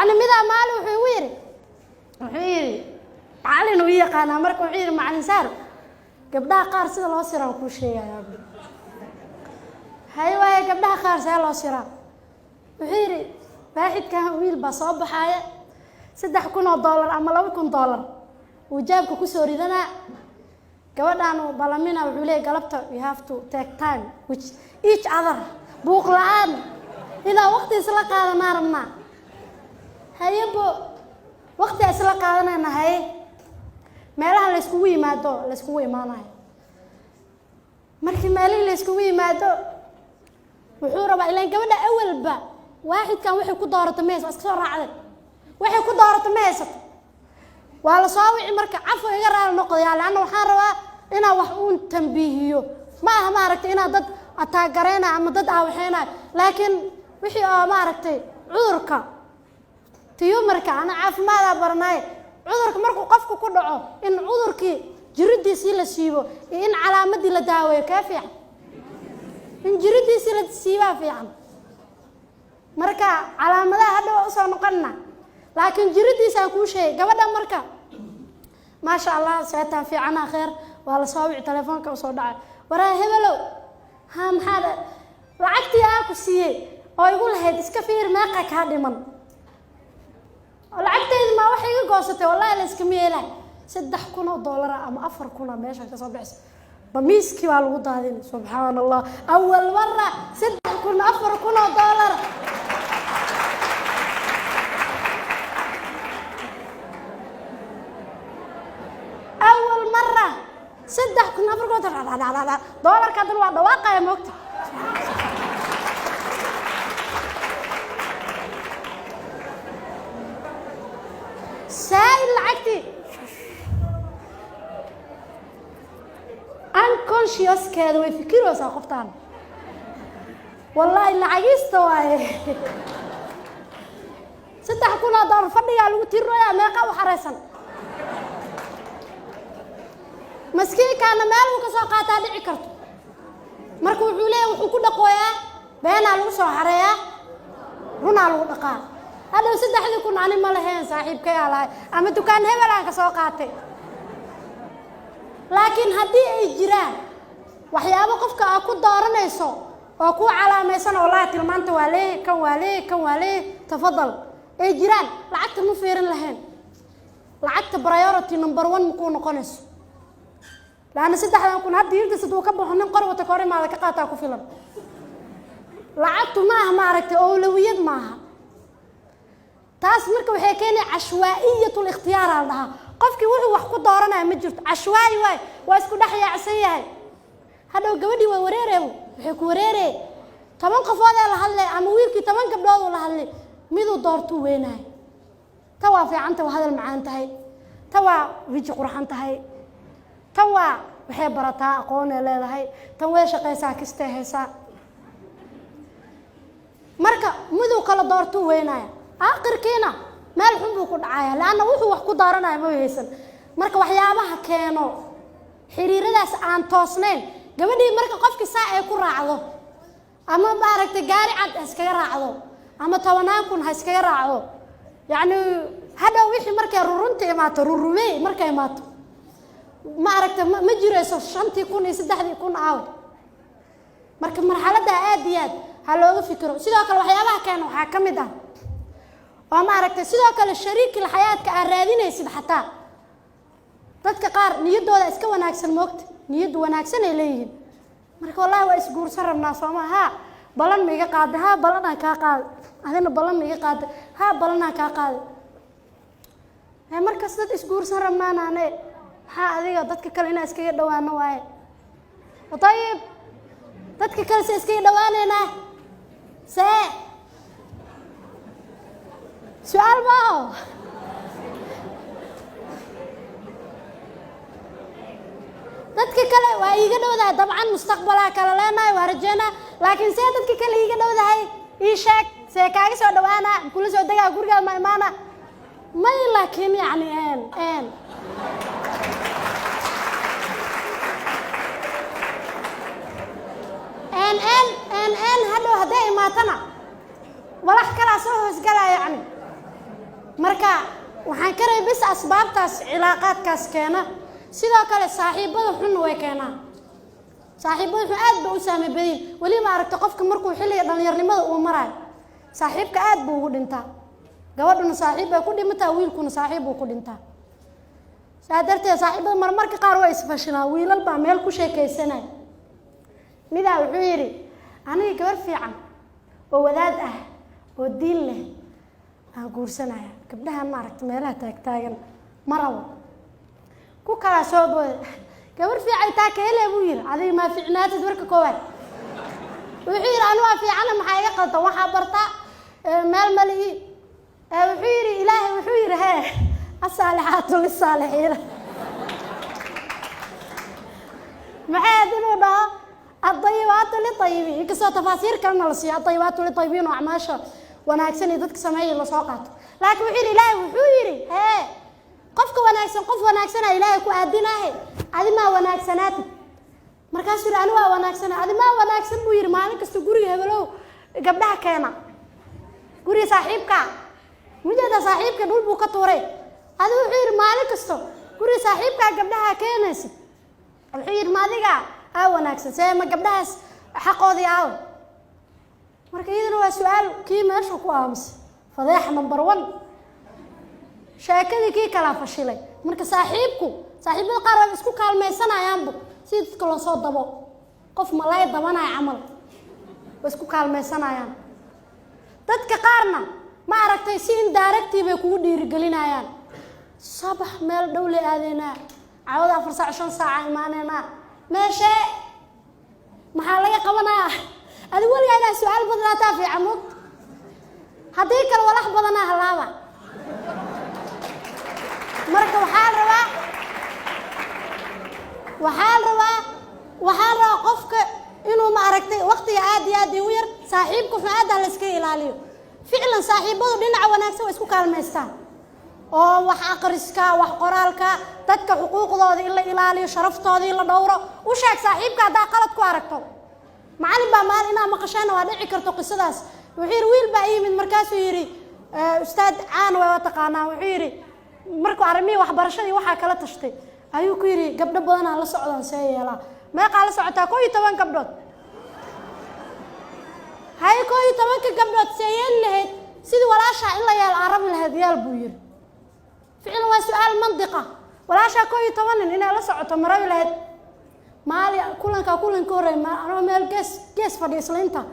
يعني ماذا ماله وحيري علن ويقانا مركو وحيري مع الإنسان قبلها قار سيدا الله سيرا وكل شيء يا ابني هاي واي قبلها قار سيدا الله سيرا وحيري واحد كان ويل بصوب حاجة $6,000 أما $2,000 وجابك كسوري ذنا gabadhaanu balamina wuxuu leeyahay galabta we have to take time which each other buuq la'aan ila waqti isla qaadanaa rabnaa haybo waqti isla qaadanayna hay meelaha la isku imaanayo markii meelaha la isku yimaado wuxuu rabaa ilaa gabadha awalba waaxidkan waxay ku doorato mees iska soo raacday waxay ku doorato mees waa la soo wici marka cafo iga raal noqday laana waxaan rabaa inaa wax uun tanbiihiyo ma aha maaragtay inaa dad ataagareyna ama dad waxayna laakiin wixii oo maaragtay cudurka tiyumarka ana caafimaad barnay cudurka markuu qofku ku dhaco in cudurkii jiridiisii la siibo in calaamadii la daaweeyo ka fiican in jiridiisii la siiba fiican marka calaamadaha hadda waa soo noqonna laakiin jiridiisa ku sheey gabadha marka ما شاء الله ساعتها في عنا خير ولا صاوي تليفونك وصو دعي ورا هبلو ها محل لعقتي اكو سي او يقول هيد اسك فير ماقك هادمن لعقتي ما wax iga goosatay wallahi la iska meelay $6,000 ama $4,000 meesha ka soo bixis bamiiski waa lagu daadin subhanallah awal marra $4,000 أول مرة $4,000 كان الوضع واقع يا موقت سائل عكتي unconscious كذا ويفكروا ساقفتان والله اللي عجزت واي $6,000 فضي على وتيرو يا ماقا وحرسن مسكين كان ماله كسو قاتا دحي كرتو marka wuxuu leeyahay wuxuu ku dhaqooyaa beena lagu soo xareeyaa runa lagu dhaqaa hada saddexdii kun ani ma lahayn saaxiibkay alaay ama dukaan hebel aan ka soo qaatay laakiin hadii ay jiraan waxyaabo qofka aad ku dooranayso oo ku calaamaysan oo la tilmaanta kan waale tafadal ay jiraan lacagta ma fiirin lahayn lacagta priority number 1 ma ku noqonayso لأن صدق كون هاد يلتس دوكا بحنين قروة كوري ما ذاك قاطع كفيلم لعبت معها معركة أولويات معها تاس مركب حكينا عشوائية الاختيار علىها قفك وحو وحكو دارنا مجرد عشوائي واي واسكو دحيا عسية هذا جودي ووريري وحكو وريري طبعا قفوضة لهالي عمويلكي طبعا قبلوضة لهالي ميدو دارتو وينهاي توا في عنتا وهذا المعان تهي توا فيجي قرحان تهي توا waxay barataa aqoon ay leedahay tan way shaqeysaa kasta heesa marka muduu kala doorto weynaya aakhirkiina meel xun buu ku dhacaya laana wuxuu wax ku daaranayo ma haysan marka waxyaabaha keeno xiriiradaas aan toosnayn gabadhii marka qofkii saa ay ku raacdo ama maaragtay gaari cad iskaga raacdo ama 10,000 ha iskaga raacdo yaani hada wixii markay rurunta imaato rurumay markay imaato ما أركت ما جريسو شنتي كون يسدحدي كون عاود مركب مرحلة عاديات هلو فكروا سيداك الوحيابها كانوا حاكمدا وما أركت سيداك الشريك الحياة كأرادين يسيد حتى dadka qaar niyadooda iska wanaagsan moogta niyad wanaagsan ay leeyihiin marka wallahi waa isguursan rabnaa Soomaha balan ma iga qaad ha balan aan ka qaad adina balan ma iga qaad ha balan aan ka qaad ay marka dad isguursan rabnaanaane ha adiga dadka kale ina iskaga dhawaano waaye طيب dadka kale iskaga dhawaanayna see su'aal ma dadka kale waa iga dhawdahay dabcan mustaqbalka kale leenahay waa rajayna laakiin see dadka kale iga dhawdahay ii sheeg see kaaga soo dhawaana kula soo dagaa guriga ma imaana ma laakiin yani هذا هداي ما تنا ولا حكلا سوه سجلا يعني marka waxaan ka reebay bis asbaabtaas cilaaqaadkaas keena sidoo kale saaxiibada xun way keenaan saaxiibada xun aad buu u saameyn badan wali ma aragto qofka markuu xilliga dhalinyarnimada uu maray saaxiibka aad buu ugu dhintaa gabadhuna saaxiib ay ku dhimataa wiilkuna saaxiib uu ku dhintaa saadartee saaxiibada marmarka qaar way isfashilaan wiilal baa meel ku sheekaysanay midaa wuxuu yiri aniga gabar fiican oo wadaad ah oo diin leh aan guursanaya gabdhaha ma aragto meelaha taagtaagan marawo ku kala soo booday gabar fiican taa keelay buu yiri adiga ma fiicnaatid warka koowaad wuxuu yiri anu waa fiican maxaa iga qaldan waxa barta meel mali wuxuu yiri ilaahay wuxuu yiri hee الصالحات للصالحين معادن ودا الطيبات للطيبين كسو تفاسير كلنا لسي الطيبات للطيبين وعماشا وناكسن يدك سمعي اللي سوقات لكن وحير إلهي وحيري هي قفك وناكسن قف وناكسن إلهي كو أدينا هي هذه ما وناكسنات مركز في الأنواع وناكسن هذه ما وناكسن بوير مالك استقوري هبلو قبلها كينا قوري صاحبك مجد صاحبك دول بو كطوري هذا وحير مالك استو قولي صاحبك قبلها كينس الحير مالك وناكسن سي ما قبلها حقودي marka iyadana waa su'aal kii meesha ku aamus fadeex number 1 sheekadii kii kala fashilay marka saaxiibada qaar ay isku kaalmeysanayaanba si dadka loo soo dabo qof malay dabanay amal isku kaalmeysanayaan dadka qaarna ma aragtay si indirective ay kugu dhiirigelinayaan صباح مال دولة هذينا عوض 14 ساعة إيماننا ماشي محلية قبنا هذا هو اللي أنا سؤال بدنا تافي عمود هذيك الولاح بدنا هلاوة مركب وحال روا قفك إنه ما عرفتي وقتي عادي وير صاحبك في عادة لسكي إلاليو فعلا صاحبه دينا وناكسو اسكو كالميستان oo wax aqriska wax qoraalka dadka xuquuqdooda in la ilaaliyo sharaftooda in la dhowro u sheeg saaxiibka hadaa qalad ku aragto macallin baa maalin inaa maqashana waa dhici karto qisadaas wuxuu wiil baa yimid markaasuu yiri ustaad caan waa taqaanaa wuxuu yiri markuu arrimii waxbarashadii waxa kala tashtay ayuu ku yiri gabdho badan la socdaan see yeelaa meeqa la socotaa 12 gabdhood hay 12 gabdhood see yeel lahayd sidii walaasha in la yeel arab lahayd yeel buu yiri فعلا وسؤال منطقة ولا شاكوي طبعاً إن لا سعة مرة لهاد مالي كلن كوري ما أنا مال جس فريس لينتا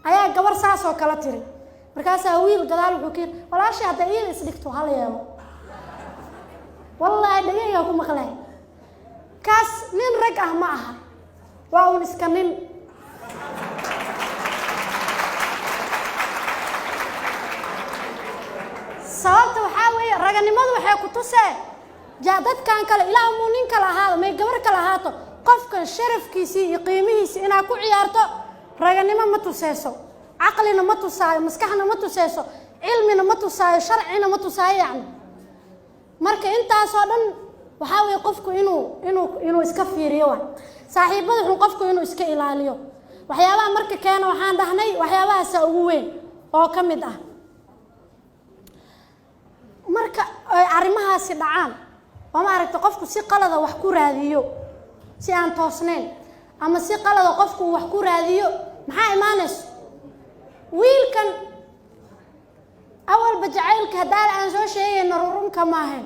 أيها جبر ساس وكلاتيري مركز أويل قدال بكير ولا شيء هذا إيه سلكتو هاليوم والله دقيقة يكون مخلاه كاس من رجع معها واو نسكنين sababta waxa weeye raganimadu waxay ku tusay jaadadkan kale ilaa muunin kala ahaado may gabar kala ahaato qofka sharafkiisa iyo qiimihiisa ina ku ciyaarto raganimo ma tusayso aqlina ma tusaayo maskaxna ma tusayso cilmina ma tusaayo sharcina ma tusaayo yani marka intaas oo dhan waxa weeye qofku inuu iska fiiriyo saaxiibada xun qofku inuu iska ilaaliyo waxyaabaha marka keena waxaan dhahnay waxyaabahaas ugu weyn oo kamid ah marka ay arimahaasi dhacaan oo ma aragto qofku si qalada wax ku raadiyo si aan toosneen ama si qalada qofku wax ku raadiyo maxaa imaanayso wiilkan awal bajacaylka hadaa aan soo sheegayno rurunka maahan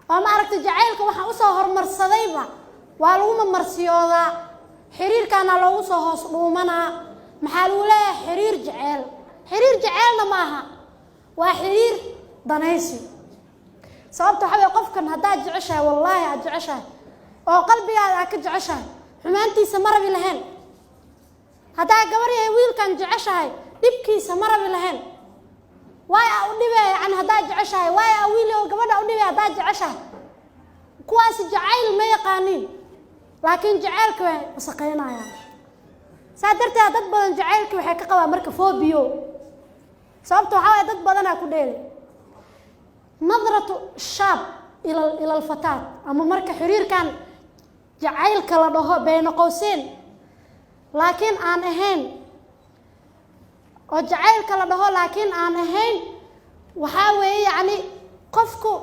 oo ma aragto jacaylka waxa u soo hormarsadayba waa lagu marsiyooda xiriirkana loogu soo hoos dhuumanaa maxaa lagu leeyahay xiriir jacaylna maaha waa xiriir danaysi sababta waxa qofkan hadaa jeceshahay wallahi aad jeceshahay oo qalbigaaga ka jeceshahay xumaantiisa marabi lahayn hadaa gabar yahay wiilkan jeceshahay dibkiisa marabi lahayn way u dhibay yani hadaa jeceshahay way wiil oo gabadha u dhibay hadaa jeceshahay kuwaas jacayl ma yaqaanin laakiin jacaylka way wasaqeynayaan saadartaa dad badan jacaylka waxay ka qabaan marka phobia sababta waxa dad badan ku dheelay نظرة الشاب إلى الفتاة أما مركا حرير كان جعيل كلا بين قوسين لكن أنا هين وجعيل كلا لكن أنا هين وحاول يعني قفكو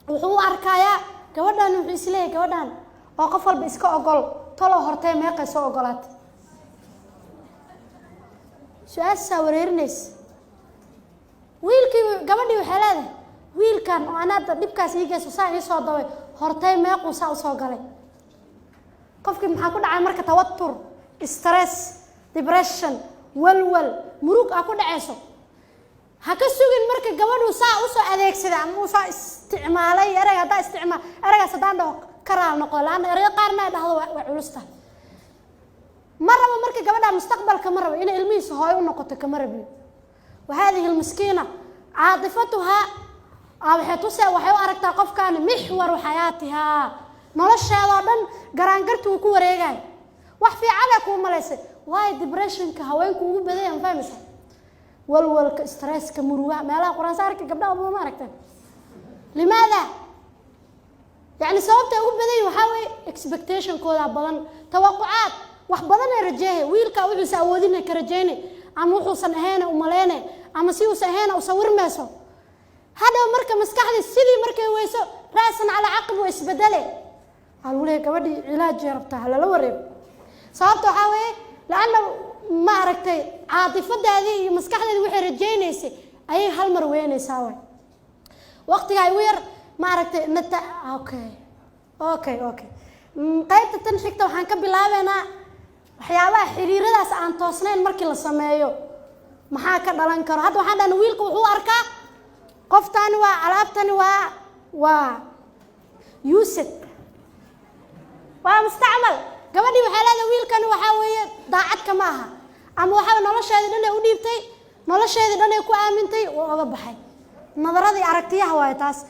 وهو أركايا gabadhan wuxuu isleeyahay gabadhan oo qof walba iska ogol tolo hortay meeqay soo ogolaat su'aasha wareernays wiilkii gabadhii waxay leedahay wiilkan oo anaada dibkaas iigeeso saa ii soo daway hortay meequu saa u soo galay qofkii maxaa ku dhacay marka tawatur stress depression walwal murug ku dhacayso haka sugin marka gabadhu saa u soo adeegsaday ama u soo isticmaalay erayga hada isticmaal erayga sadaan dhaw karaal noqon laan erayga qaarna dhahdo waa culusta maraba marka gabadha mustaqbalka maraba in ilmihiisa hooy u noqoto kama rabi وهذه المسكينة عاطفتها waxay u aragtaa qofkan mixwar xayaatiha nolosheeda dhan garaangartu ku wareegay wax fiican ku maleysay way depression-ka haweenku ugu badayaan fahmaysa walwalka stress-ka muruga meelaha quraan saarka gabdhaha uma aragtaan limaada yani sababta ugu baday waxa way expectation-kooda badan tawaqucaad wax badan ay rajeeyay wiilka wuxuu awoodinay ka rajeynay ama wuxuu san ahayn u maleynay ama si uu saheena u sawirmayso هذا مركب مسكحة السيدي مركب ويسو رأسا على عقب ويسبدله قالوا لي كبدي علاج جربتها على الورب صابته حاوي لأنه ما عرفتي عاطفة هذه مسكحة هذه وحي رجينيسي أي هالمر وين يساوي وقت جاي وير ما عرفتي نتا أوكي قيد التنشكت وحنكب لابنا وحياة حريرة عن توصلين مركب السمايو محاكا دلنكر هذا وحنا نويلكم وهو أركا قفتان وعلابتان يوسف ومستعمل قبلي وحالة ويل كان وحاوي ضاعت كماها أما وحاول نلاش هذا اللي وديبتي نلاش هذا اللي يكون آمنتي وأضبحي النظرة دي عرفتيها وايتاس